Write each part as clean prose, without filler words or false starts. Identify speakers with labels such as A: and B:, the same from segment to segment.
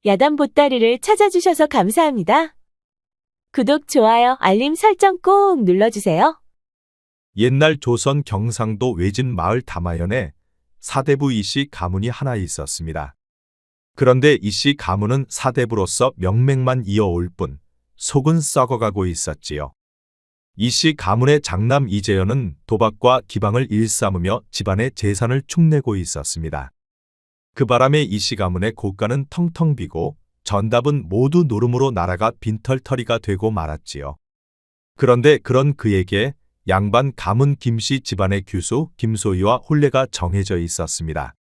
A: 야단 보따리를 찾아주셔서 감사합니다. 구독, 좋아요, 알림 설정 꼭 눌러주세요.
B: 옛날 조선 경상도 외진 마을 담화연에 사대부 이씨 가문이 하나 있었습니다. 그런데 이씨 가문은 사대부로서 명맥만 이어올 뿐 속은 썩어가고 있었지요. 이씨 가문의 장남 이재현은 도박과 기방을 일삼으며 집안의 재산을 축내고 있었습니다. 그 바람에 이씨 가문의 고가는 텅텅 비고 전답은 모두 노름으로 나라가 빈털터리가 되고 말았지요. 그런데 그런 그에게 양반 가문 김씨 집안의 규수 김소희와 혼례가 정해져 있었습니다.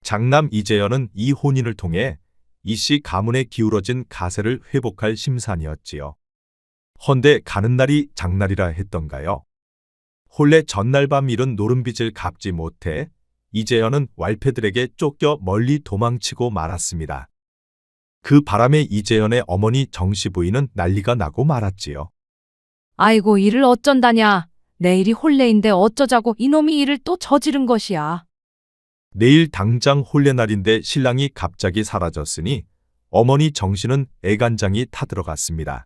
B: 장남 이재현은 이 혼인을 통해 이씨 가문에 기울어진 가세를 회복할 심산이었지요. 헌데 가는 날이 장날이라 했던가요? 혼례 전날 밤 일은 노름빚을 갚지 못해 이재현은 왈패들에게 쫓겨 멀리 도망치고 말았습니다. 그 바람에 이재현의 어머니 정씨 부인은 난리가 나고 말았지요.
C: 아이고 일을 어쩐다냐. 내일이 혼례인데 어쩌자고 이놈이 일을 또 저지른 것이야.
B: 내일 당장 혼례날인데 신랑이 갑자기 사라졌으니 어머니 정씨는 애간장이 타들어갔습니다.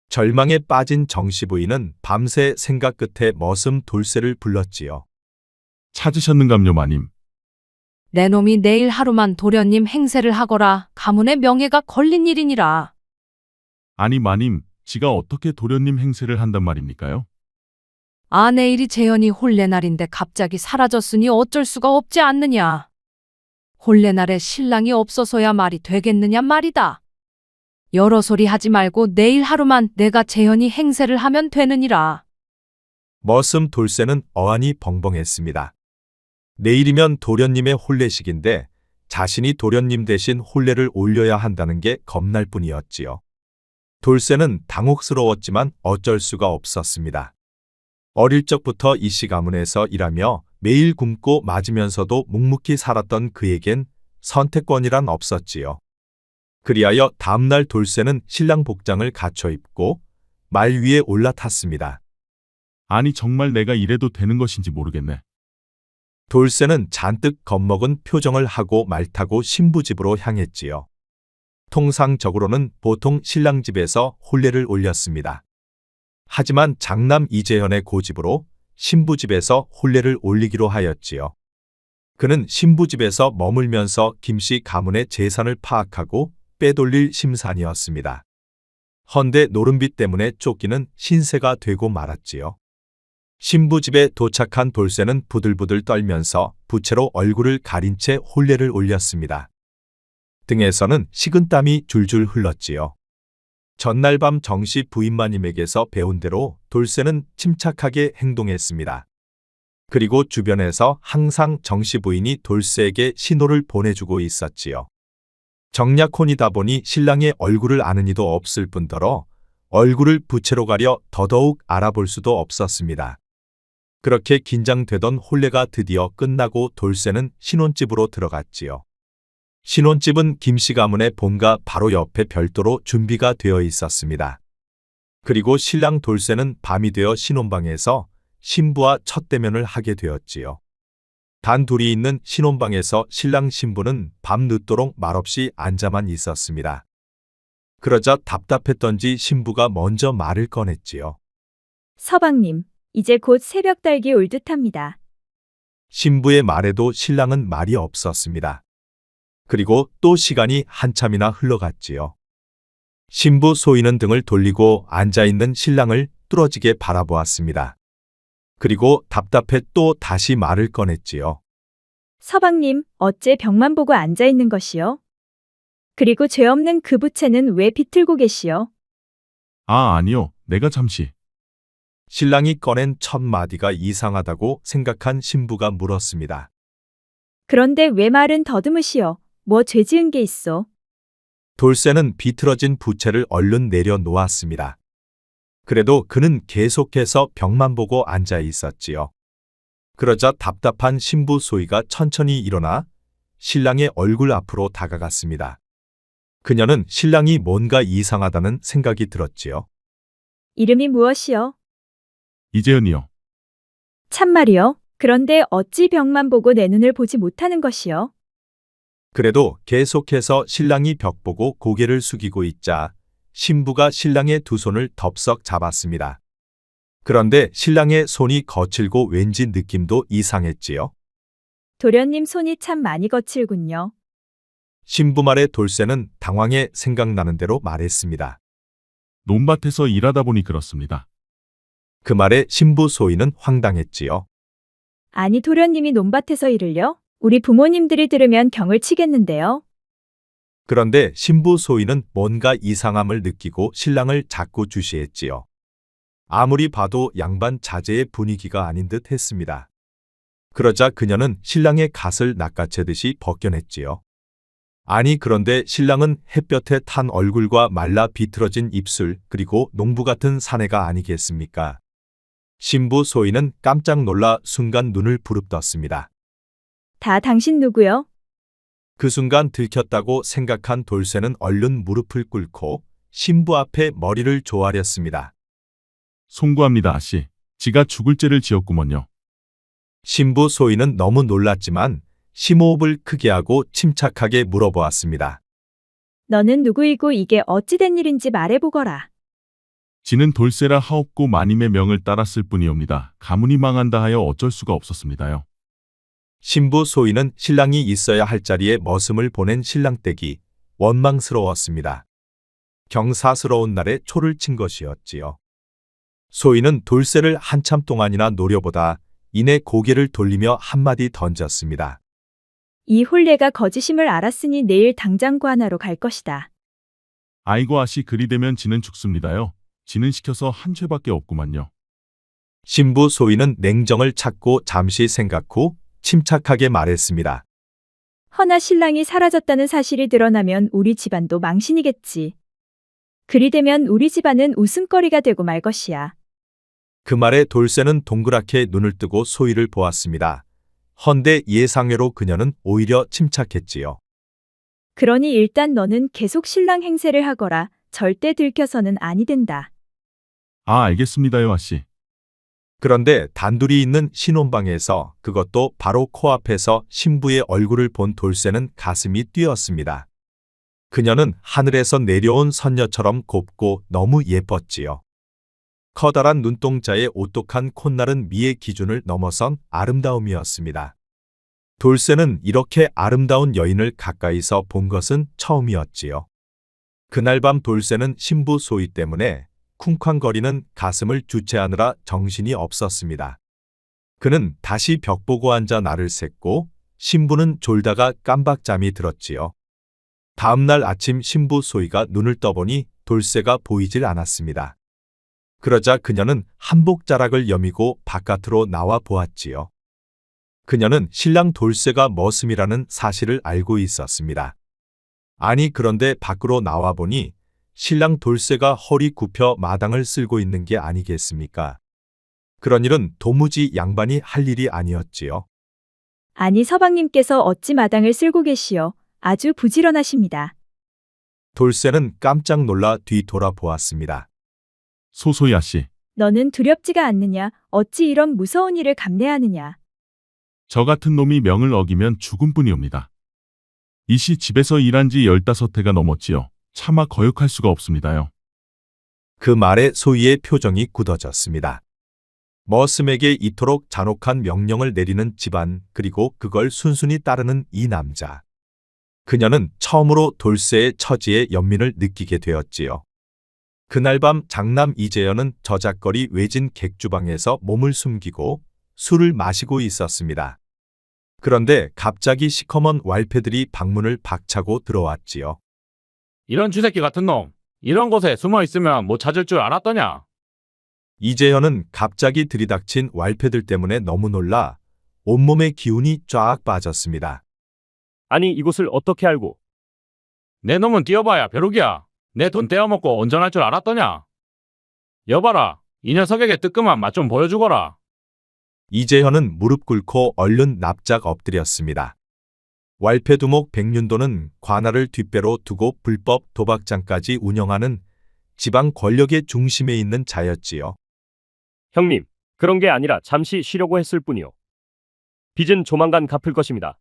B: 절망에 빠진 정씨 부인은 밤새 생각 끝에 머슴 돌쇠를 불렀지요.
D: 찾으셨는감요, 마님?
C: 내 놈이 내일 하루만 도련님 행세를 하거라. 가문의 명예가 걸린 일이니라.
D: 아니, 마님, 지가 어떻게 도련님 행세를 한단 말입니까요?
C: 아, 내일이 재현이 혼례날인데 갑자기 사라졌으니 어쩔 수가 없지 않느냐. 혼례날에 신랑이 없어서야 말이 되겠느냐 말이다. 여러 소리 하지 말고 내일 하루만 내가 재현이 행세를 하면 되느니라.
B: 머슴 돌쇠는 어안이 벙벙했습니다. 내일이면 도련님의 혼례식인데 자신이 도련님 대신 혼례를 올려야 한다는 게 겁날 뿐이었지요. 돌쇠는 당혹스러웠지만 어쩔 수가 없었습니다. 어릴 적부터 이씨 가문에서 일하며 매일 굶고 맞으면서도 묵묵히 살았던 그에겐 선택권이란 없었지요. 그리하여 다음날 돌쇠는 신랑 복장을 갖춰 입고 말 위에 올라탔습니다.
D: 아니, 정말 내가 이래도 되는 것인지 모르겠네.
B: 돌쇠는 잔뜩 겁먹은 표정을 하고 말 타고 신부 집으로 향했지요. 통상적으로는 보통 신랑 집에서 혼례를 올렸습니다. 하지만 장남 이재현의 고집으로 신부 집에서 혼례를 올리기로 하였지요. 그는 신부 집에서 머물면서 김씨 가문의 재산을 파악하고 빼돌릴 심산이었습니다. 헌데 노름빚 때문에 쫓기는 신세가 되고 말았지요. 신부 집에 도착한 돌쇠는 부들부들 떨면서 부채로 얼굴을 가린 채 혼례를 올렸습니다. 등에서는 식은땀이 줄줄 흘렀지요. 전날 밤 정씨 부인마님에게서 배운 대로 돌쇠는 침착하게 행동했습니다. 그리고 주변에서 항상 정씨 부인이 돌쇠에게 신호를 보내주고 있었지요. 정략혼이다 보니 신랑의 얼굴을 아는 이도 없을 뿐더러 얼굴을 부채로 가려 더더욱 알아볼 수도 없었습니다. 그렇게 긴장되던 혼례가 드디어 끝나고 돌쇠는 신혼집으로 들어갔지요. 신혼집은 김씨 가문의 본가 바로 옆에 별도로 준비가 되어 있었습니다. 그리고 신랑 돌쇠는 밤이 되어 신혼방에서 신부와 첫 대면을 하게 되었지요. 단 둘이 있는 신혼방에서 신랑 신부는 밤늦도록 말없이 앉아만 있었습니다. 그러자 답답했던지 신부가 먼저 말을 꺼냈지요.
E: 서방님, 이제 곧 새벽 달기 올 듯합니다.
B: 신부의 말에도 신랑은 말이 없었습니다. 그리고 또 시간이 한참이나 흘러갔지요. 신부 소희는 등을 돌리고 앉아있는 신랑을 뚫어지게 바라보았습니다. 그리고 답답해 또 다시 말을 꺼냈지요.
E: 서방님, 어째 벽만 보고 앉아 있는 것이요? 그리고 죄 없는 그 부채는 왜 비틀고 계시오?
D: 아, 아니요. 내가 잠시.
B: 신랑이 꺼낸 첫 마디가 이상하다고 생각한 신부가 물었습니다.
E: 그런데 왜 말은 더듬으시오? 뭐 죄 지은 게 있어?
B: 돌쇠는 비틀어진 부채를 얼른 내려놓았습니다. 그래도 그는 계속해서 벽만 보고 앉아 있었지요. 그러자 답답한 신부 소희가 천천히 일어나 신랑의 얼굴 앞으로 다가갔습니다. 그녀는 신랑이 뭔가 이상하다는 생각이 들었지요.
E: 이름이 무엇이요?
D: 이재현이요.
E: 참말이요? 그런데 어찌 벽만 보고 내 눈을 보지 못하는 것이요?
B: 그래도 계속해서 신랑이 벽 보고 고개를 숙이고 있자 신부가 신랑의 두 손을 덥석 잡았습니다. 그런데 신랑의 손이 거칠고 왠지 느낌도 이상했지요.
E: 도련님 손이 참 많이 거칠군요.
B: 신부 말에 돌쇠는 당황해 생각나는 대로 말했습니다.
D: 논밭에서 일하다 보니 그렇습니다.
B: 그 말에 신부 소인은 황당했지요.
E: 아니 도련님이 논밭에서 일을요? 우리 부모님들이 들으면 경을 치겠는데요.
B: 그런데 신부 소인은 뭔가 이상함을 느끼고 신랑을 자꾸 주시했지요. 아무리 봐도 양반 자제의 분위기가 아닌 듯 했습니다. 그러자 그녀는 신랑의 갓을 낚아채듯이 벗겨냈지요. 아니 그런데 신랑은 햇볕에 탄 얼굴과 말라 비틀어진 입술 그리고 농부 같은 사내가 아니겠습니까? 신부 소인은 깜짝 놀라 순간 눈을 부릅떴습니다.
E: 다 당신 누구요?
B: 그 순간 들켰다고 생각한 돌쇠는 얼른 무릎을 꿇고 신부 앞에 머리를 조아렸습니다.
D: 송구합니다, 아씨. 지가 죽을 죄를 지었구먼요.
B: 신부 소인은 너무 놀랐지만 심호흡을 크게 하고 침착하게 물어보았습니다.
E: 너는 누구이고 이게 어찌 된 일인지 말해보거라.
D: 지는 돌쇠라 하옵고 마님의 명을 따랐을 뿐이옵니다. 가문이 망한다 하여 어쩔 수가 없었습니다요.
B: 신부 소인은 신랑이 있어야 할 자리에 머슴을 보낸 신랑댁이 원망스러웠습니다. 경사스러운 날에 초를 친 것이었지요. 소인은 돌쇠를 한참 동안이나 노려보다 이내 고개를 돌리며 한마디 던졌습니다.
E: 이 혼례가 거짓임을 알았으니 내일 당장 관하로 갈 것이다.
D: 아이고 아씨 그리 되면 지는 죽습니다요. 지는 시켜서 한 죄밖에 없구만요.
B: 신부 소인은 냉정을 찾고 잠시 생각 후 침착하게 말했습니다.
E: 허나 신랑이 사라졌다는 사실이 드러나면 우리 집안도 망신이겠지. 그리 되면 우리 집안은 웃음거리가 되고 말 것이야.
B: 그 말에 돌쇠는 동그랗게 눈을 뜨고 소희를 보았습니다. 헌데 예상외로 그녀는 오히려 침착했지요.
E: 그러니 일단 너는 계속 신랑 행세를 하거라. 절대 들켜서는 아니 된다.
D: 아 알겠습니다요 아씨.
B: 그런데 단둘이 있는 신혼방에서 그것도 바로 코앞에서 신부의 얼굴을 본 돌쇠는 가슴이 뛰었습니다. 그녀는 하늘에서 내려온 선녀처럼 곱고 너무 예뻤지요. 커다란 눈동자에 오똑한 콧날은 미의 기준을 넘어선 아름다움이었습니다. 돌쇠는 이렇게 아름다운 여인을 가까이서 본 것은 처음이었지요. 그날 밤 돌쇠는 신부 소희 때문에 쿵쾅거리는 가슴을 주체하느라 정신이 없었습니다. 그는 다시 벽 보고 앉아 날을 샜고 신부는 졸다가 깜박잠이 들었지요. 다음 날 아침 신부 소희가 눈을 떠보니 돌쇠가 보이질 않았습니다. 그러자 그녀는 한복 자락을 여미고 바깥으로 나와 보았지요. 그녀는 신랑 돌쇠가 머슴이라는 사실을 알고 있었습니다. 아니 그런데 밖으로 나와 보니 신랑 돌쇠가 허리 굽혀 마당을 쓸고 있는 게 아니겠습니까? 그런 일은 도무지 양반이 할 일이 아니었지요.
E: 아니 서방님께서 어찌 마당을 쓸고 계시오. 아주 부지런하십니다.
B: 돌쇠는 깜짝 놀라 뒤돌아보았습니다.
D: 소소희 아씨.
E: 너는 두렵지가 않느냐? 어찌 이런 무서운 일을 감내하느냐?
D: 저 같은 놈이 명을 어기면 죽음뿐이옵니다. 이씨 집에서 일한 지 15해가 넘었지요. 차마 거역할 수가 없습니다요.
B: 그 말에 소희의 표정이 굳어졌습니다. 머슴에게 이토록 잔혹한 명령을 내리는 집안 그리고 그걸 순순히 따르는 이 남자. 그녀는 처음으로 돌쇠의 처지에 연민을 느끼게 되었지요. 그날 밤 장남 이재현은 저작거리 외진 객주방에서 몸을 숨기고 술을 마시고 있었습니다. 그런데 갑자기 시커먼 왈패들이 방문을 박차고 들어왔지요.
F: 이런 쥐새끼 같은 놈. 이런 곳에 숨어 있으면 못 찾을 줄 알았더냐?
B: 이재현은 갑자기 들이닥친 왈패들 때문에 너무 놀라 온몸의 기운이 쫙 빠졌습니다.
G: 아니 이곳을 어떻게 알고?
F: 내 놈은 뛰어봐야 벼룩이야. 내 돈 떼어먹고 온전할 줄 알았더냐? 여봐라. 이 녀석에게 뜨끔한 맛 좀 보여주거라.
B: 이재현은 무릎 꿇고 얼른 납작 엎드렸습니다. 왈패두목 백륜도는 관할을 뒷배로 두고 불법 도박장까지 운영하는 지방 권력의 중심에 있는 자였지요.
G: 형님, 그런 게 아니라 잠시 쉬려고 했을 뿐이요. 빚은 조만간 갚을 것입니다.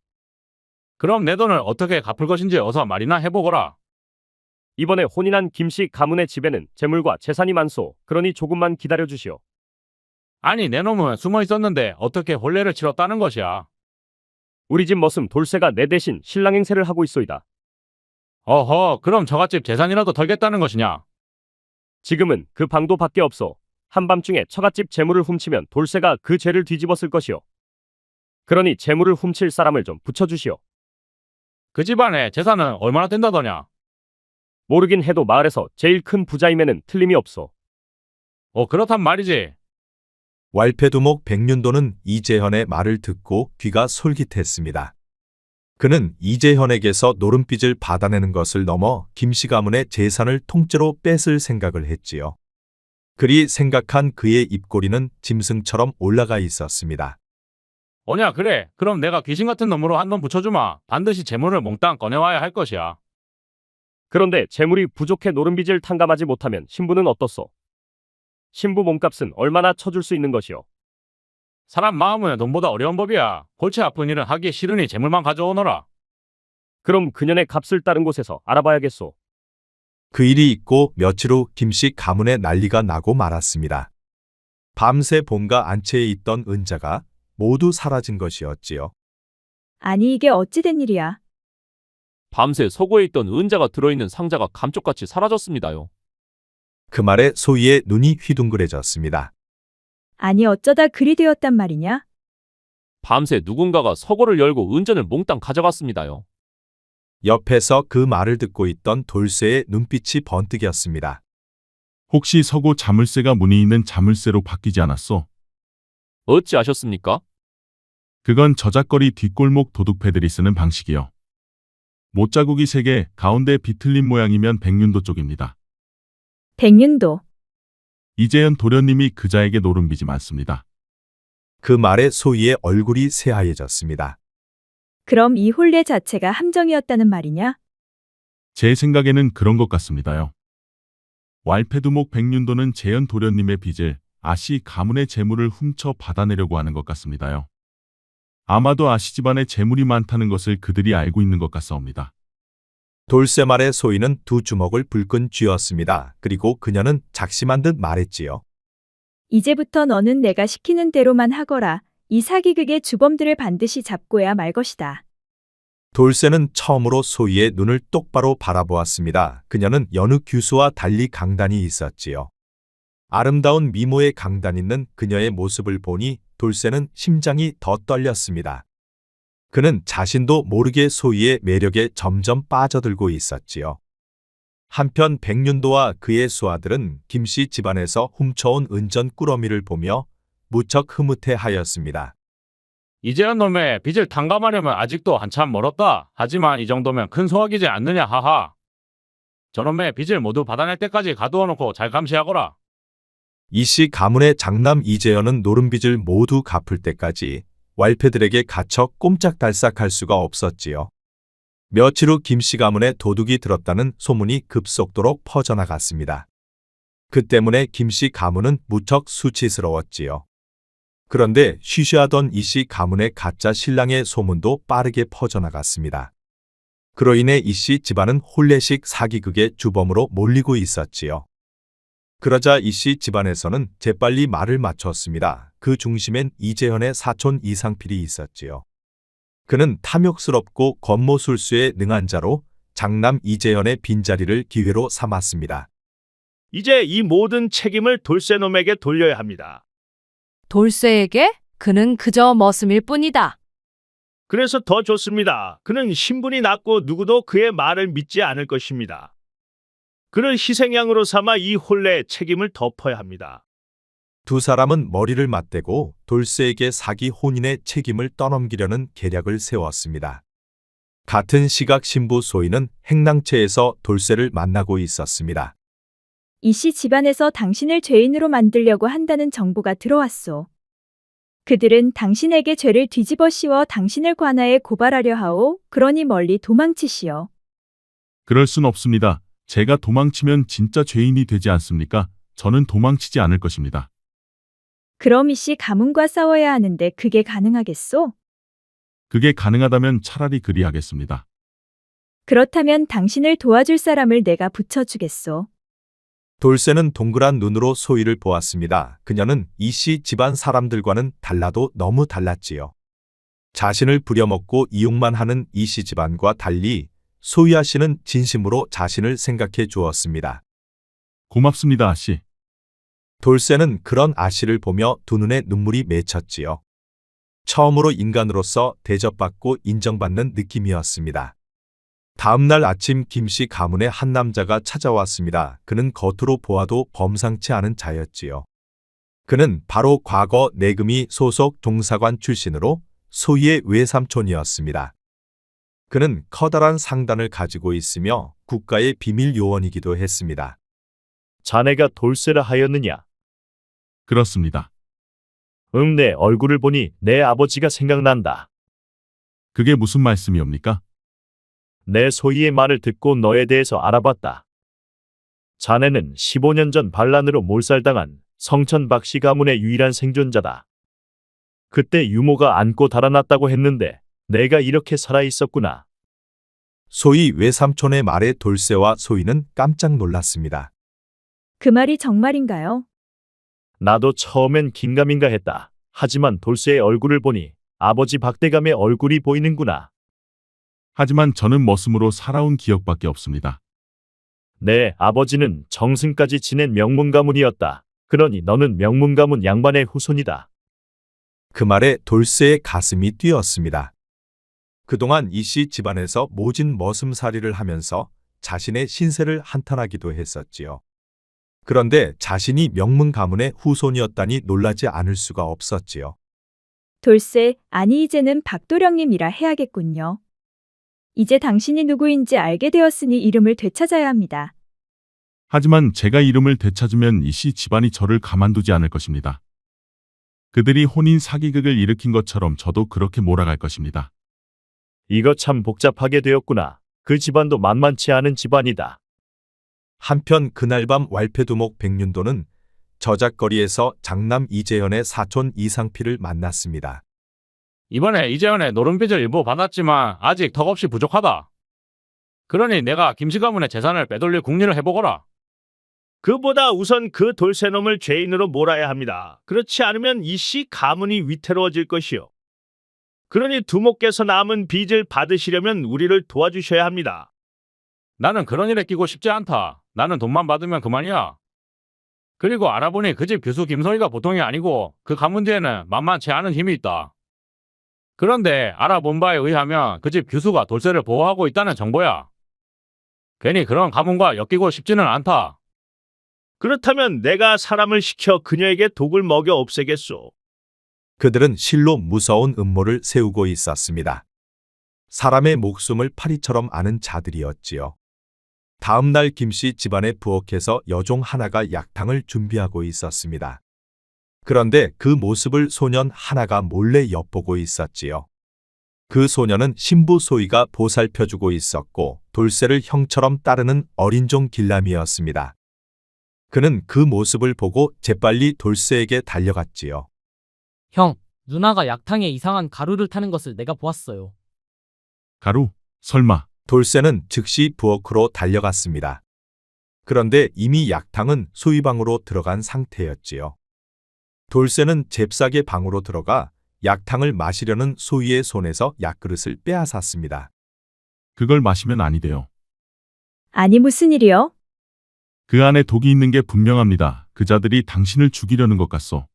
F: 그럼 내 돈을 어떻게 갚을 것인지 어서 말이나 해보거라.
G: 이번에 혼인한 김씨 가문의 집에는 재물과 재산이 많소. 그러니 조금만 기다려 주시오.
F: 아니 내 놈은 숨어 있었는데 어떻게 혼례를 치렀다는 것이야.
G: 우리 집 머슴 돌쇠가 내 대신 신랑 행세를 하고 있소이다.
F: 어허, 그럼 저갓집 재산이라도 털겠다는 것이냐?
G: 지금은 그 방도 밖에 없소. 한밤중에 처갓집 재물을 훔치면 돌쇠가 그 죄를 뒤집었을 것이오. 그러니 재물을 훔칠 사람을 좀 붙여주시오.
F: 그 집안에 재산은 얼마나 된다더냐?
G: 모르긴 해도 마을에서 제일 큰 부자임에는 틀림이 없소.
F: 그렇단 말이지.
B: 왈패두목 백륜도는 이재현의 말을 듣고 귀가 솔깃했습니다. 그는 이재현에게서 노름빚을 받아내는 것을 넘어 김씨 가문의 재산을 통째로 뺏을 생각을 했지요. 그리 생각한 그의 입꼬리는 짐승처럼 올라가 있었습니다.
F: 오냐 그래. 그럼 내가 귀신 같은 놈으로 한 번 붙여주마. 반드시 재물을 몽땅 꺼내와야 할 것이야.
G: 그런데 재물이 부족해 노름빚을 탕감하지 못하면 신부는 어떻소? 신부 몸값은 얼마나 쳐줄 수 있는 것이오?
F: 사람 마음은 돈보다 어려운 법이야. 골치 아픈 일은 하기 싫으니 재물만 가져오너라.
G: 그럼 그년의 값을 다른 곳에서 알아봐야겠소.
B: 그 일이 있고 며칠 후 김씨 가문에 난리가 나고 말았습니다. 밤새 본가 안채에 있던 은자가 모두 사라진 것이었지요.
E: 아니 이게 어찌 된 일이야?
H: 밤새 서고에 있던 은자가 들어있는 상자가 감쪽같이 사라졌습니다요.
B: 그 말에 소희의 눈이 휘둥그레졌습니다.
E: 아니 어쩌다 그리 되었단 말이냐?
H: 밤새 누군가가 서고를 열고 은전을 몽땅 가져갔습니다요.
B: 옆에서 그 말을 듣고 있던 돌쇠의 눈빛이 번뜩였습니다.
D: 혹시 서고 자물쇠가 문이 있는 자물쇠로 바뀌지 않았소?
H: 어찌 아셨습니까?
D: 그건 저작거리 뒷골목 도둑패들이 쓰는 방식이요. 못자국이 3개, 가운데 비틀린 모양이면 백륜도 쪽입니다.
E: 백륜도.
D: 이재현 도련님이 그자에게 노름빚이 많습니다.
B: 그 말에 소희의 얼굴이 새하얘졌습니다.
E: 그럼 이 혼례 자체가 함정이었다는 말이냐?
D: 제 생각에는 그런 것 같습니다요. 왈패두목 백륜도는 재현 도련님의 빚을 아씨 가문의 재물을 훔쳐 받아내려고 하는 것 같습니다요. 아마도 아씨 집안에 재물이 많다는 것을 그들이 알고 있는 것 같사옵니다.
B: 돌쇠 말에 소희는 두 주먹을 불끈 쥐었습니다. 그리고 그녀는 작심한 듯 말했지요.
E: 이제부터 너는 내가 시키는 대로만 하거라. 이 사기극의 주범들을 반드시 잡고야 말 것이다.
B: 돌쇠는 처음으로 소희의 눈을 똑바로 바라보았습니다. 그녀는 여느 규수와 달리 강단이 있었지요. 아름다운 미모에 강단 있는 그녀의 모습을 보니 돌쇠는 심장이 더 떨렸습니다. 그는 자신도 모르게 소희의 매력에 점점 빠져들고 있었지요. 한편 백륜도와 그의 수하들은 김씨 집안에서 훔쳐온 은전 꾸러미를 보며 무척 흐뭇해하였습니다.
F: 이재현 놈의 빚을 탕감하려면 아직도 한참 멀었다. 하지만 이 정도면 큰 소확이지 않느냐 하하. 저놈의 빚을 모두 받아낼 때까지 가두어 놓고 잘 감시하거라.
B: 이씨 가문의 장남 이재현은 노름빚을 모두 갚을 때까지 왈패들에게 갇혀 꼼짝달싹할 수가 없었지요. 며칠 후 김씨 가문에 도둑이 들었다는 소문이 급속도로 퍼져나갔습니다. 그 때문에 김씨 가문은 무척 수치스러웠지요. 그런데 쉬쉬하던 이씨 가문의 가짜 신랑의 소문도 빠르게 퍼져나갔습니다. 그로 인해 이씨 집안은 혼례식 사기극의 주범으로 몰리고 있었지요. 그러자 이씨 집안에서는 재빨리 말을 맞췄습니다. 그 중심엔 이재현의 사촌 이상필이 있었지요. 그는 탐욕스럽고 권모술수에 능한 자로 장남 이재현의 빈자리를 기회로 삼았습니다.
I: 이제 이 모든 책임을 돌쇠놈에게 돌려야 합니다.
C: 돌쇠에게? 그는 그저 머슴일 뿐이다.
I: 그래서 더 좋습니다. 그는 신분이 낮고 누구도 그의 말을 믿지 않을 것입니다. 그를 희생양으로 삼아 이 혼례의 책임을 덮어야 합니다.
B: 두 사람은 머리를 맞대고 돌쇠에게 사기 혼인의 책임을 떠넘기려는 계략을 세웠습니다. 같은 시각 신부 소희는 행랑채에서 돌쇠를 만나고 있었습니다.
E: 이씨 집안에서 당신을 죄인으로 만들려고 한다는 정보가 들어왔소. 그들은 당신에게 죄를 뒤집어 씌워 당신을 관하에 고발하려 하오. 그러니 멀리 도망치시오.
D: 그럴 순 없습니다. 제가 도망치면 진짜 죄인이 되지 않습니까? 저는 도망치지 않을 것입니다.
E: 그럼 이씨 가문과 싸워야 하는데 그게 가능하겠소?
D: 그게 가능하다면 차라리 그리하겠습니다.
E: 그렇다면 당신을 도와줄 사람을 내가 붙여주겠소.
B: 돌쇠는 동그란 눈으로 소희를 보았습니다. 그녀는 이씨 집안 사람들과는 달라도 너무 달랐지요. 자신을 부려먹고 이용만 하는 이씨 집안과 달리 소희아 씨는 진심으로 자신을 생각해 주었습니다.
D: 고맙습니다, 아씨.
B: 돌쇠는 그런 아씨를 보며 두 눈에 눈물이 맺혔지요. 처음으로 인간으로서 대접받고 인정받는 느낌이었습니다. 다음 날 아침 김씨 가문에 한 남자가 찾아왔습니다. 그는 겉으로 보아도 범상치 않은 자였지요. 그는 바로 과거 내금이 소속 동사관 출신으로 소희의 외삼촌이었습니다. 그는 커다란 상단을 가지고 있으며 국가의 비밀 요원이기도 했습니다.
I: 자네가 돌쇠라 하였느냐?
D: 그렇습니다.
I: 내 얼굴을 보니 내 아버지가 생각난다.
D: 그게 무슨 말씀이옵니까?
I: 내 소희의 말을 듣고 너에 대해서 알아봤다. 자네는 15년 전 반란으로 몰살당한 성천 박씨 가문의 유일한 생존자다. 그때 유모가 안고 달아났다고 했는데 내가 이렇게 살아있었구나.
B: 소희 외삼촌의 말에 돌쇠와 소희는 깜짝 놀랐습니다.
E: 그 말이 정말인가요?
I: 나도 처음엔 긴가민가 했다. 하지만 돌쇠의 얼굴을 보니 아버지 박대감의 얼굴이 보이는구나.
D: 하지만 저는 머슴으로 살아온 기억밖에 없습니다.
I: 내 아버지는 정승까지 지낸 명문 가문이었다. 그러니 너는 명문 가문 양반의 후손이다.
B: 그 말에 돌쇠의 가슴이 뛰었습니다. 그동안 이씨 집안에서 모진 머슴살이를 하면서 자신의 신세를 한탄하기도 했었지요. 그런데 자신이 명문 가문의 후손이었다니 놀라지 않을 수가 없었지요.
E: 돌쇠, 아니 이제는 박도령님이라 해야겠군요. 이제 당신이 누구인지 알게 되었으니 이름을 되찾아야 합니다.
D: 하지만 제가 이름을 되찾으면 이씨 집안이 저를 가만두지 않을 것입니다. 그들이 혼인 사기극을 일으킨 것처럼 저도 그렇게 몰아갈 것입니다.
I: 이거 참 복잡하게 되었구나. 그 집안도 만만치 않은 집안이다.
B: 한편 그날 밤 왈패두목 백륜도는 저작거리에서 장남 이재현의 사촌 이상필을 만났습니다.
F: 이번에 이재현의 노름빚을 일부 받았지만 아직 턱없이 부족하다. 그러니 내가 김씨 가문의 재산을 빼돌릴 궁리를 해보거라.
I: 그보다 우선 그 돌쇠놈을 죄인으로 몰아야 합니다. 그렇지 않으면 이씨 가문이 위태로워질 것이요. 그러니 두목께서 남은 빚을 받으시려면 우리를 도와주셔야 합니다.
F: 나는 그런 일에 끼고 싶지 않다. 나는 돈만 받으면 그만이야. 그리고 알아보니 그 집 교수 김소희가 보통이 아니고 그 가문 뒤에는 만만치 않은 힘이 있다. 그런데 알아본 바에 의하면 그 집 교수가 돌쇠를 보호하고 있다는 정보야. 괜히 그런 가문과 엮이고 싶지는 않다.
I: 그렇다면 내가 사람을 시켜 그녀에게 독을 먹여 없애겠소.
B: 그들은 실로 무서운 음모를 세우고 있었습니다. 사람의 목숨을 파리처럼 아는 자들이었지요. 다음 날 김씨 집안의 부엌에서 여종 하나가 약탕을 준비하고 있었습니다. 그런데 그 모습을 소년 하나가 몰래 엿보고 있었지요. 그 소년은 신부 소희가 보살펴주고 있었고 돌쇠를 형처럼 따르는 어린종 길람이었습니다. 그는 그 모습을 보고 재빨리 돌쇠에게 달려갔지요.
J: 형, 누나가 약탕에 이상한 가루를 타는 것을 내가 보았어요.
D: 가루? 설마.
B: 돌쇠는 즉시 부엌으로 달려갔습니다. 그런데 이미 약탕은 소희방으로 들어간 상태였지요. 돌쇠는 잽싸게 방으로 들어가 약탕을 마시려는 소희의 손에서 약그릇을 빼앗았습니다.
D: 그걸 마시면 아니 돼요.
E: 아니 무슨 일이요?
D: 그 안에 독이 있는 게 분명합니다. 그 자들이 당신을 죽이려는 것 같소.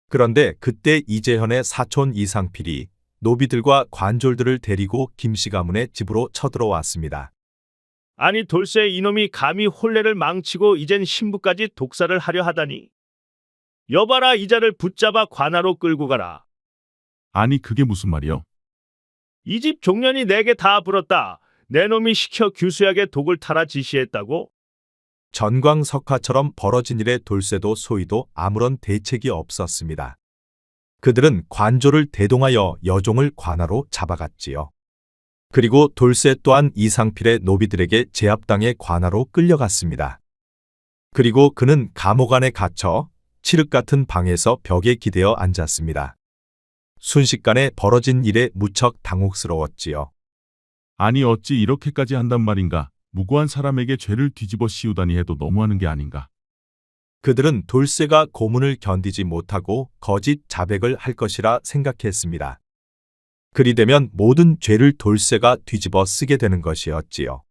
B: 그런데 그때 이재현의 사촌 이상필이 노비들과 관졸들을 데리고 김씨 가문의 집으로 쳐들어왔습니다.
I: 아니 돌쇠 이놈이 감히 혼례를 망치고 이젠 신부까지 독살을 하려 하다니. 여봐라 이자를 붙잡아 관하로 끌고 가라.
D: 아니 그게 무슨 말이요?
I: 이 집 종년이 내게 다 불었다. 내 놈이 시켜 규수에게 독을 타라 지시했다고?
B: 전광석화처럼 벌어진 일에 돌쇠도 소희도 아무런 대책이 없었습니다. 그들은 관졸을 대동하여 여종을 관하로 잡아갔지요. 그리고 돌쇠 또한 이상필의 노비들에게 제압당해 관하로 끌려갔습니다. 그리고 그는 감옥 안에 갇혀 칠흑 같은 방에서 벽에 기대어 앉았습니다. 순식간에 벌어진 일에 무척 당혹스러웠지요.
D: 아니 어찌 이렇게까지 한단 말인가? 무고한 사람에게 죄를 뒤집어 씌우다니 해도 너무하는 게 아닌가?
B: 그들은 돌쇠가 고문을 견디지 못하고 거짓 자백을 할 것이라 생각했습니다. 그리 되면 모든 죄를 돌쇠가 뒤집어 쓰게 되는 것이었지요.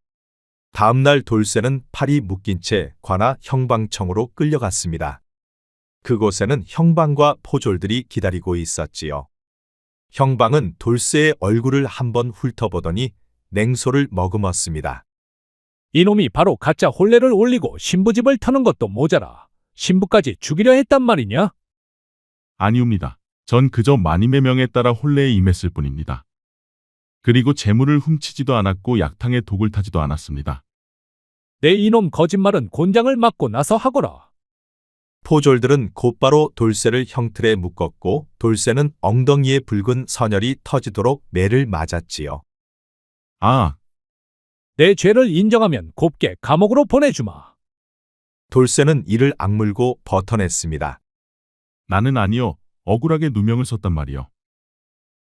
B: 다음 날 돌쇠는 팔이 묶인 채 관아 형방청으로 끌려갔습니다. 그곳에는 형방과 포졸들이 기다리고 있었지요. 형방은 돌쇠의 얼굴을 한번 훑어보더니 냉소를 머금었습니다.
K: 이놈이 바로 가짜 혼례를 올리고 신부집을 터는 것도 모자라 신부까지 죽이려 했단 말이냐?
D: 아니옵니다. 전 그저 마님의 명에 따라 혼례에 임했을 뿐입니다. 그리고 재물을 훔치지도 않았고 약탕에 독을 타지도 않았습니다.
K: 내 이놈 거짓말은 곤장을 맞고 나서 하거라.
B: 포졸들은 곧바로 돌쇠를 형틀에 묶었고 돌쇠는 엉덩이에 붉은 선혈이 터지도록 매를 맞았지요.
D: 아,
K: 내 죄를 인정하면 곱게 감옥으로 보내주마.
B: 돌쇠는 이를 악물고 버텨냈습니다.
D: 나는 아니요. 억울하게 누명을 썼단 말이요.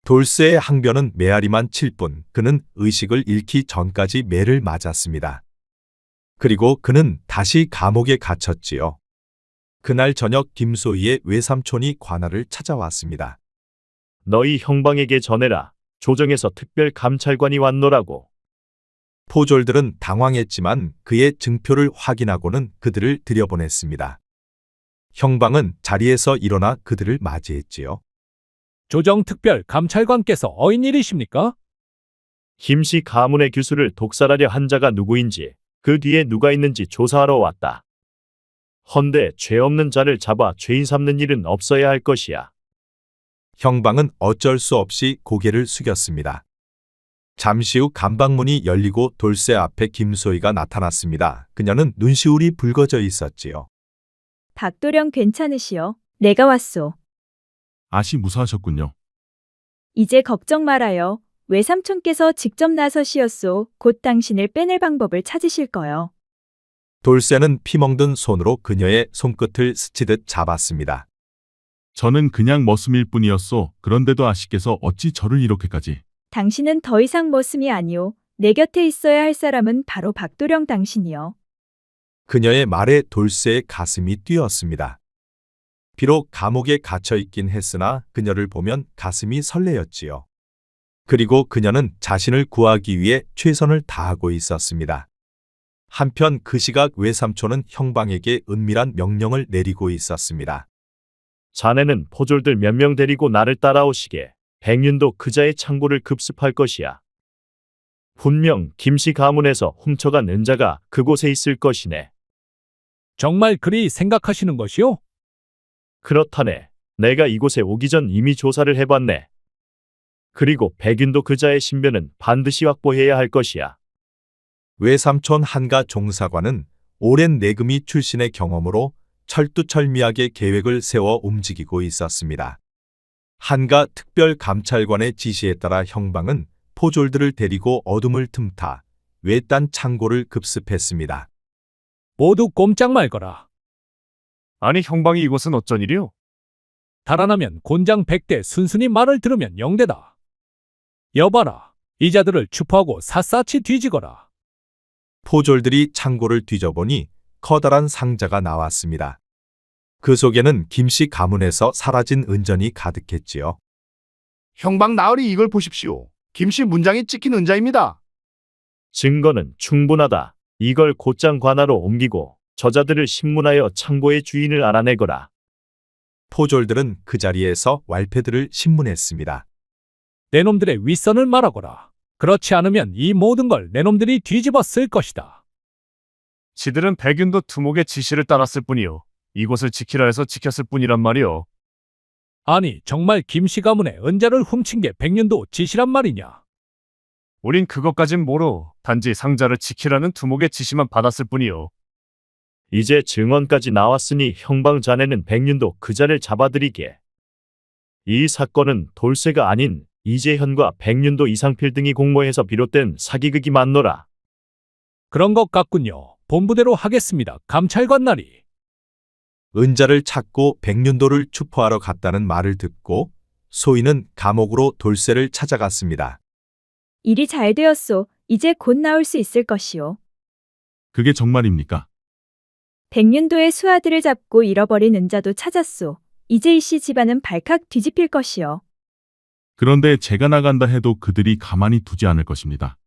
B: 돌쇠의 항변은 메아리만 칠 뿐 그는 의식을 잃기 전까지 매를 맞았습니다. 그리고 그는 다시 감옥에 갇혔지요. 그날 저녁 김소희의 외삼촌이 관아를 찾아왔습니다.
I: 너희 형방에게 전해라. 조정에서 특별 감찰관이 왔노라고.
B: 포졸들은 당황했지만 그의 증표를 확인하고는 그들을 들여보냈습니다. 형방은 자리에서 일어나 그들을 맞이했지요.
K: 조정특별 감찰관께서 어인일이십니까?
I: 김씨 가문의 규수를 독살하려 한 자가 누구인지 그 뒤에 누가 있는지 조사하러 왔다. 헌데 죄 없는 자를 잡아 죄인 삼는 일은 없어야 할 것이야.
B: 형방은 어쩔 수 없이 고개를 숙였습니다. 잠시 후 감방문이 열리고 돌쇠 앞에 김소희가 나타났습니다. 그녀는 눈시울이 붉어져 있었지요.
E: 박도령 괜찮으시오. 내가 왔소.
D: 아시 무사하셨군요.
E: 이제 걱정 말아요. 외삼촌께서 직접 나서시었소. 곧 당신을 빼낼 방법을 찾으실 거요.
B: 돌쇠는 피멍든 손으로 그녀의 손끝을 스치듯 잡았습니다.
D: 저는 그냥 머슴일 뿐이었소. 그런데도 아씨께서 어찌 저를 이렇게까지...
E: 당신은 더 이상 머슴이 아니오. 내 곁에 있어야 할 사람은 바로 박도령 당신이요.
B: 그녀의 말에 돌쇠의 가슴이 뛰었습니다. 비록 감옥에 갇혀 있긴 했으나 그녀를 보면 가슴이 설레었지요. 그리고 그녀는 자신을 구하기 위해 최선을 다하고 있었습니다. 한편 그 시각 외삼촌은 형방에게 은밀한 명령을 내리고 있었습니다.
I: 자네는 포졸들 몇 명 데리고 나를 따라오시게. 백윤도 그자의 창고를 급습할 것이야. 분명 김씨 가문에서 훔쳐간 은자가 그곳에 있을 것이네.
K: 정말 그리 생각하시는 것이오?
I: 그렇다네. 내가 이곳에 오기 전 이미 조사를 해봤네. 그리고 백윤도 그자의 신변은 반드시 확보해야 할 것이야.
B: 외삼촌 한가 종사관은 오랜 내금이 출신의 경험으로 철두철미하게 계획을 세워 움직이고 있었습니다. 한가 특별감찰관의 지시에 따라 형방은 포졸들을 데리고 어둠을 틈타 외딴 창고를 급습했습니다.
K: 모두 꼼짝 말거라.
G: 아니 형방이 이곳은 어쩐 일이오?
K: 달아나면 곤장 100대 순순히 말을 들으면 영대다. 여봐라. 이 자들을 추포하고 샅샅이 뒤지거라.
B: 포졸들이 창고를 뒤져보니 커다란 상자가 나왔습니다. 그 속에는 김씨 가문에서 사라진 은전이 가득했지요.
L: 형방 나으리 이걸 보십시오. 김씨 문장에 찍힌 은자입니다.
I: 증거는 충분하다. 이걸 곧장 관하로 옮기고 저자들을 신문하여 창고의 주인을 알아내거라.
B: 포졸들은 그 자리에서 왈패들을 신문했습니다.
K: 내 놈들의 윗선을 말하거라. 그렇지 않으면 이 모든 걸 내 놈들이 뒤집어 쓸 것이다.
G: 지들은 백윤도 두목의 지시를 따랐을 뿐이요. 이곳을 지키라 해서 지켰을 뿐이란 말이요.
K: 아니 정말 김씨 가문의 은자를 훔친 게 백년도 지시란 말이냐?
G: 우린 그것까진 모르. 단지 상자를 지키라는 두목의 지시만 받았을 뿐이요.
I: 이제 증언까지 나왔으니 형방 자네는 백윤도 그자를 잡아들이게. 이 사건은 돌쇠가 아닌 이재현과 백윤도 이상필 등이 공모해서 비롯된 사기극이 맞노라.
K: 그런 것 같군요. 본부대로 하겠습니다. 감찰관 나리.
B: 은자를 찾고 백윤도를 추포하러 갔다는 말을 듣고 소인은 감옥으로 돌쇠를 찾아갔습니다.
E: 일이 잘 되었소. 이제 곧 나올 수 있을 것이오.
D: 그게 정말입니까?
E: 백륜도의 수하들을 잡고 잃어버린 은자도 찾았소. 이제 이씨 집안은 발칵 뒤집힐 것이오.
D: 그런데 제가 나간다 해도 그들이 가만히 두지 않을 것입니다.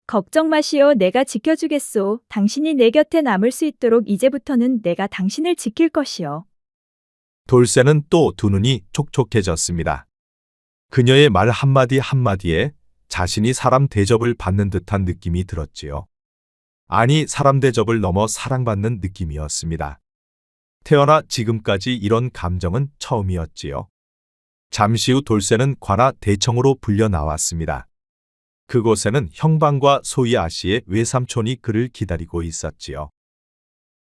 E: 걱정 마시오. 내가 지켜주겠소. 당신이 내 곁에 남을 수 있도록 이제부터는 내가 당신을 지킬 것이오.
B: 돌쇠는 또 두 눈이 촉촉해졌습니다. 그녀의 말 한마디 한마디에 자신이 사람 대접을 받는 듯한 느낌이 들었지요. 아니, 사람 대접을 넘어 사랑받는 느낌이었습니다. 태어나 지금까지 이런 감정은 처음이었지요. 잠시 후 돌쇠는 관아 대청으로 불려 나왔습니다. 그곳에는 형방과 소희 아씨의 외삼촌이 그를 기다리고 있었지요.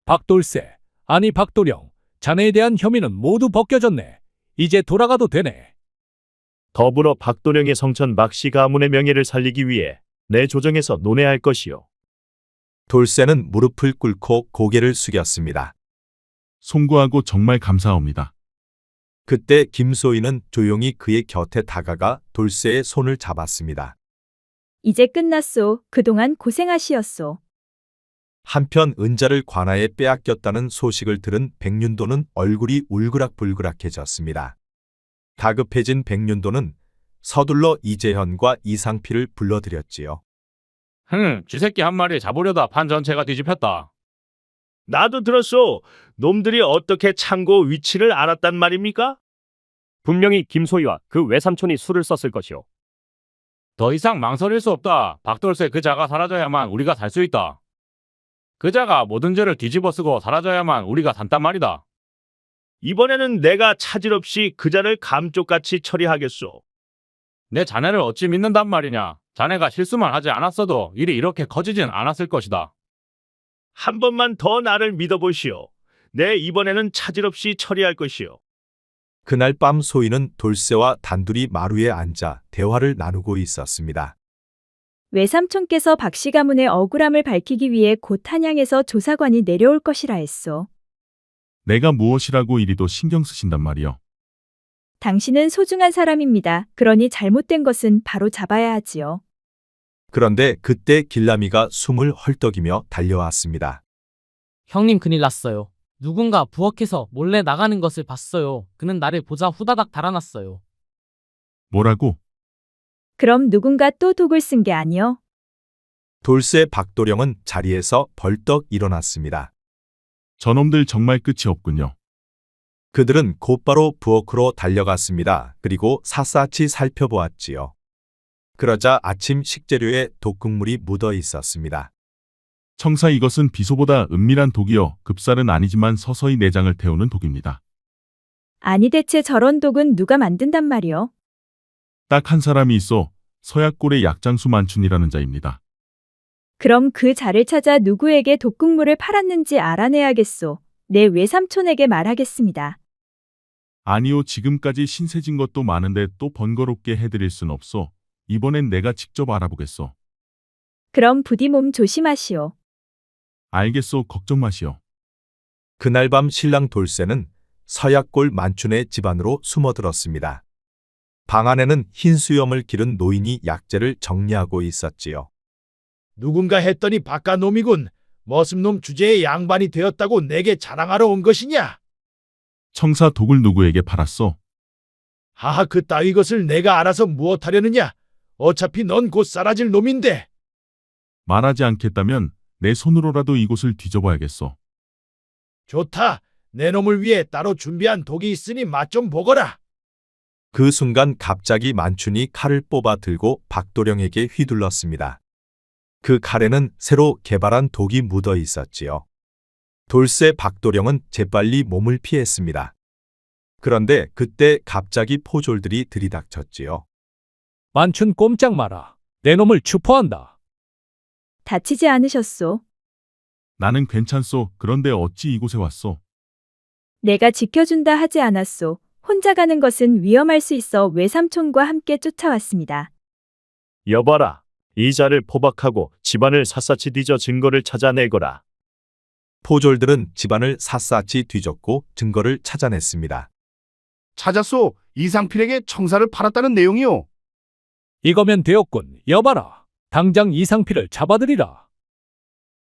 K: 박돌쇠, 아니 박도령, 자네에 대한 혐의는 모두 벗겨졌네. 이제 돌아가도 되네.
I: 더불어 박도령의 성천 박씨 가문의 명예를 살리기 위해 내 조정에서 논의할 것이요.
B: 돌쇠는 무릎을 꿇고 고개를 숙였습니다.
D: 송구하고 정말 감사합니다.
B: 그때 김소희는 조용히 그의 곁에 다가가 돌쇠의 손을 잡았습니다.
E: 이제 끝났소. 그동안 고생하시었소.
B: 한편 은자를 관아에 빼앗겼다는 소식을 들은 백륜도는 얼굴이 울그락불그락해졌습니다. 다급해진 백륜도는 서둘러 이재현과 이상필을 불러들였지요.
F: 쥐새끼 한 마리 잡으려다 판 전체가 뒤집혔다.
I: 나도 들었소. 놈들이 어떻게 창고 위치를 알았단 말입니까?
G: 분명히 김소희와 그 외삼촌이 수를 썼을 것이오.
F: 더 이상 망설일 수 없다. 박돌쇠 그 자가 사라져야만 우리가 살 수 있다. 그 자가 모든 죄를 뒤집어 쓰고 사라져야만 우리가 산단 말이다.
I: 이번에는 내가 차질 없이 그 자를 감쪽같이 처리하겠소.
F: 내 자네를 어찌 믿는단 말이냐. 자네가 실수만 하지 않았어도 일이 이렇게 커지진 않았을 것이다.
I: 한 번만 더 나를 믿어보시오. 내 이번에는 차질 없이 처리할 것이오.
B: 그날 밤 소희는 돌쇠와 단둘이 마루에 앉아 대화를 나누고 있었습니다.
E: 외삼촌께서 박씨 가문의 억울함을 밝히기 위해 곧 한양에서 조사관이 내려올 것이라 했소.
D: 내가 무엇이라고 이리도 신경 쓰신단 말이요.
E: 당신은 소중한 사람입니다. 그러니 잘못된 것은 바로 잡아야 하지요.
B: 그런데 그때 길라미가 숨을 헐떡이며 달려왔습니다.
J: 형님 큰일 났어요. 누군가 부엌에서 몰래 나가는 것을 봤어요. 그는 나를 보자 후다닥 달아났어요.
D: 뭐라고?
E: 그럼 누군가 또 독을 쓴 게 아니요?
B: 돌쇠 박도령은 자리에서 벌떡 일어났습니다.
D: 저놈들 정말 끝이 없군요.
B: 그들은 곧바로 부엌으로 달려갔습니다. 그리고 샅샅이 살펴보았지요. 그러자 아침 식재료에 독극물이 묻어 있었습니다.
D: 청사 이것은 비소보다 은밀한 독이요. 급살은 아니지만 서서히 내장을 태우는 독입니다.
E: 아니 대체 저런 독은 누가 만든단 말이요?
D: 딱 한 사람이 있어 서약골의 약장수 만춘이라는 자입니다.
E: 그럼 그 자를 찾아 누구에게 독극물을 팔았는지 알아내야겠소. 내 외삼촌에게 말하겠습니다.
D: 아니요, 지금까지 신세진 것도 많은데 또 번거롭게 해드릴 순 없소. 이번엔 내가 직접 알아보겠소.
E: 그럼 부디 몸 조심하시오.
D: 알겠소, 걱정 마시오.
B: 그날 밤 신랑 돌쇠는 서약골 만춘의 집안으로 숨어들었습니다. 방 안에는 흰 수염을 기른 노인이 약재를 정리하고 있었지요.
L: 누군가 했더니 바깥놈이군. 머슴놈 주제에 양반이 되었다고 내게 자랑하러 온 것이냐?
D: 청사 독을 누구에게 팔았소?
L: 하하, 그 따위 것을 내가 알아서 무엇하려느냐? 어차피 넌 곧 사라질 놈인데.
D: 말하지 않겠다면 내 손으로라도 이곳을 뒤져봐야겠소.
L: 좋다. 내 놈을 위해 따로 준비한 독이 있으니 맛 좀 보거라.
B: 그 순간 갑자기 만춘이 칼을 뽑아 들고 박도령에게 휘둘렀습니다. 그 칼에는 새로 개발한 독이 묻어 있었지요. 돌쇠 박도령은 재빨리 몸을 피했습니다. 그런데 그때 갑자기 포졸들이 들이닥쳤지요.
K: 만춘 꼼짝 마라. 내 놈을 추포한다.
E: 다치지 않으셨소?
D: 나는 괜찮소. 그런데 어찌 이곳에 왔소?
E: 내가 지켜준다 하지 않았소. 혼자 가는 것은 위험할 수 있어 외삼촌과 함께 쫓아왔습니다.
I: 여봐라. 이 자를 포박하고 집안을 샅샅이 뒤져 증거를 찾아내거라.
B: 포졸들은 집안을 샅샅이 뒤졌고 증거를 찾아냈습니다.
L: 찾았소. 이상필에게 청사를 팔았다는 내용이요.
K: 이거면 되었군. 여봐라. 당장 이상필을 잡아들이라.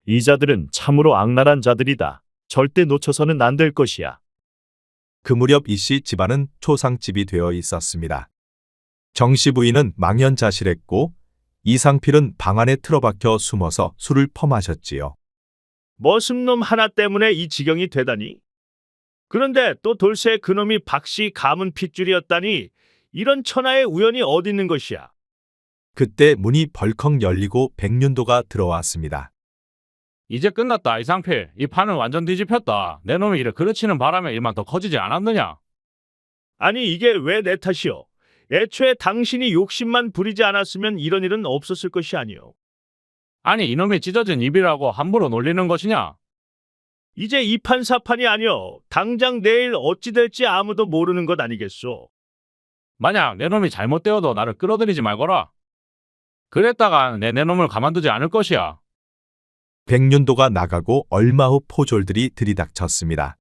I: 이 자들은 참으로 악랄한 자들이다. 절대 놓쳐서는 안 될 것이야.
B: 그 무렵 이씨 집안은 초상집이 되어 있었습니다. 정씨 부인은 망연자실했고 이상필은 방 안에 틀어박혀 숨어서 술을 퍼마셨지요.
I: 머슴놈 하나 때문에 이 지경이 되다니. 그런데 또 돌쇠 그놈이 박씨 가문 핏줄이었다니. 이런 천하의 우연이 어디 있는 것이야.
B: 그때 문이 벌컥 열리고 백륜도가 들어왔습니다.
F: 이제 끝났다, 이상필. 이 판은 완전 뒤집혔다. 내 놈이 이래 그르치는 바람에 일만 더 커지지 않았느냐?
I: 아니 이게 왜 내 탓이오? 애초에 당신이 욕심만 부리지 않았으면 이런 일은 없었을 것이 아니오.
F: 아니, 이놈이 찢어진 입이라고 함부로 놀리는 것이냐?
I: 이제 이판사판이 아니오. 당장 내일 어찌 될지 아무도 모르는 것 아니겠소.
F: 만약 내 놈이 잘못되어도 나를 끌어들이지 말거라. 그랬다가 내 놈을 가만두지 않을 것이야.
B: 백륜도가 나가고 얼마 후 포졸들이 들이닥쳤습니다.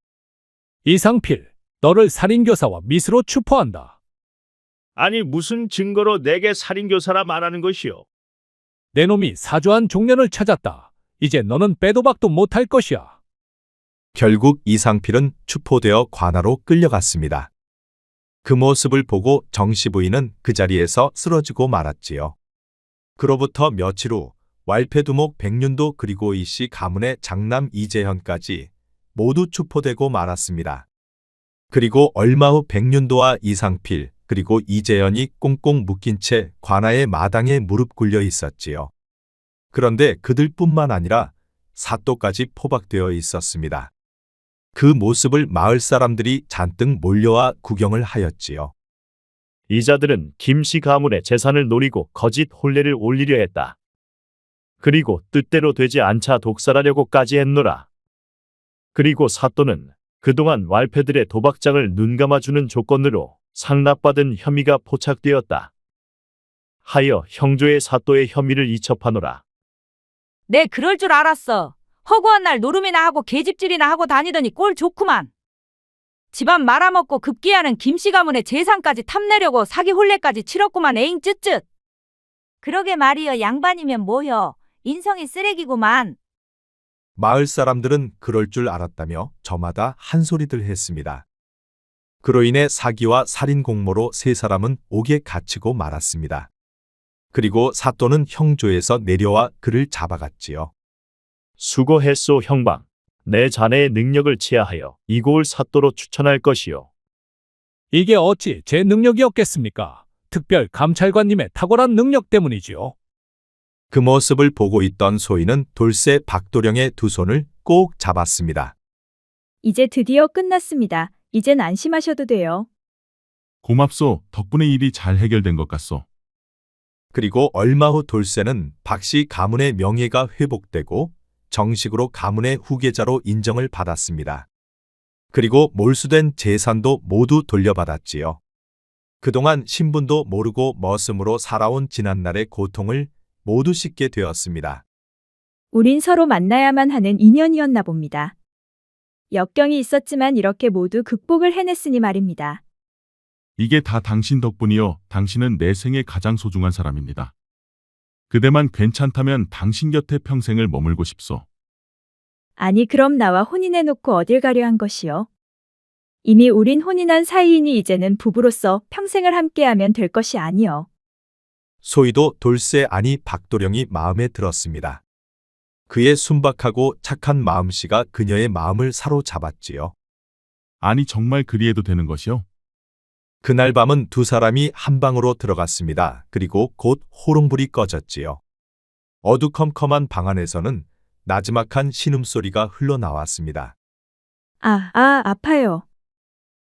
K: 이상필, 너를 살인교사와 미수로 추포한다.
I: 아니 무슨 증거로 내게 살인교사라 말하는 것이오.
K: 내 놈이 사주한 종년을 찾았다. 이제 너는 빼도 박도 못할 것이야.
B: 결국 이상필은 추포되어 관아로 끌려갔습니다. 그 모습을 보고 정씨 부인은 그 자리에서 쓰러지고 말았지요. 그로부터 며칠 후 왈패두목 백륜도 그리고 이씨 가문의 장남 이재현까지 모두 추포되고 말았습니다. 그리고 얼마 후 백륜도와 이상필 그리고 이재현이 꽁꽁 묶인 채 관아의 마당에 무릎 꿇려 있었지요. 그런데 그들뿐만 아니라 사또까지 포박되어 있었습니다. 그 모습을 마을 사람들이 잔뜩 몰려와 구경을 하였지요.
I: 이 자들은 김씨 가문의 재산을 노리고 거짓 혼례를 올리려 했다. 그리고 뜻대로 되지 않자 독살하려고까지 했노라. 그리고 사또는 그동안 왈패들의 도박장을 눈감아주는 조건으로 상납받은 혐의가 포착되었다. 하여 형조의 사또의 혐의를 이첩하노라.
M: 내 그럴 줄 알았어. 허구한 날 노름이나 하고 계집질이나 하고 다니더니 꼴 좋구만. 집안 말아먹고 급기야는 김씨 가문의 재산까지 탐내려고 사기 혼례까지 치렀구만. 에잉 쯧쯧. 그러게 말이여. 양반이면 뭐여. 인성이 쓰레기구만.
B: 마을 사람들은 그럴 줄 알았다며 저마다 한 소리들 했습니다. 그로 인해 사기와 살인 공모로 세 사람은 옥에 갇히고 말았습니다. 그리고 사또는 형조에서 내려와 그를 잡아갔지요.
I: 수고했소 형방. 내 자네의 능력을 치하하여 이고을 사또로 추천할 것이요.
K: 이게 어찌 제 능력이었겠습니까? 특별 감찰관님의 탁월한 능력 때문이지요.
B: 그 모습을 보고 있던 소인은 돌쇠 박도령의 두 손을 꼭 잡았습니다.
E: 이제 드디어 끝났습니다. 이젠 안심하셔도 돼요.
D: 고맙소. 덕분에 일이 잘 해결된 것 같소.
B: 그리고 얼마 후 돌쇠는 박씨 가문의 명예가 회복되고 정식으로 가문의 후계자로 인정을 받았습니다. 그리고 몰수된 재산도 모두 돌려받았지요. 그동안 신분도 모르고 머슴으로 살아온 지난날의 고통을 모두 씻게 되었습니다.
E: 우린 서로 만나야만 하는 인연이었나 봅니다. 역경이 있었지만 이렇게 모두 극복을 해냈으니 말입니다.
D: 이게 다 당신 덕분이요. 당신은 내 생에 가장 소중한 사람입니다. 그대만 괜찮다면 당신 곁에 평생을 머물고 싶소.
E: 아니 그럼 나와 혼인해놓고 어딜 가려 한 것이요? 이미 우린 혼인한 사이이니 이제는 부부로서 평생을 함께하면 될 것이 아니요.
B: 소희도 돌쇠 아니 박도령이 마음에 들었습니다. 그의 순박하고 착한 마음씨가 그녀의 마음을 사로잡았지요.
D: 아니 정말 그리해도 되는 것이요?
B: 그날 밤은 두 사람이 한 방으로 들어갔습니다. 그리고 곧 호롱불이 꺼졌지요. 어두컴컴한 방 안에서는 나지막한 신음소리가 흘러나왔습니다.
E: 아파요.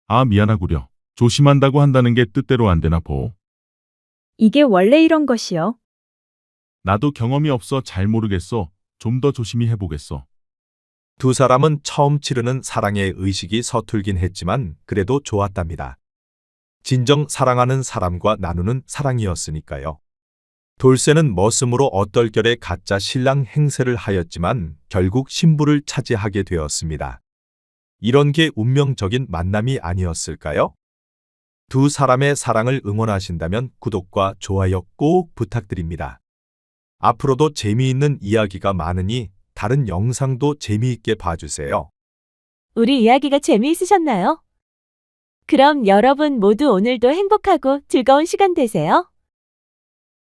D: 아 미안하구려. 조심한다고 한다는 게 뜻대로 안 되나 보.
E: 이게 원래 이런 것이요?
D: 나도 경험이 없어 잘 모르겠어. 좀 더 조심히 해보겠어.
B: 두 사람은 처음 치르는 사랑의 의식이 서툴긴 했지만 그래도 좋았답니다. 진정 사랑하는 사람과 나누는 사랑이었으니까요. 돌쇠는 머슴으로 얼떨결에 가짜 신랑 행세를 하였지만 결국 신부를 차지하게 되었습니다. 이런 게 운명적인 만남이 아니었을까요? 두 사람의 사랑을 응원하신다면 구독과 좋아요 꼭 부탁드립니다. 앞으로도 재미있는 이야기가 많으니 다른 영상도 재미있게 봐주세요.
A: 우리 이야기가 재미있으셨나요? 그럼 여러분 모두 오늘도 행복하고 즐거운 시간 되세요.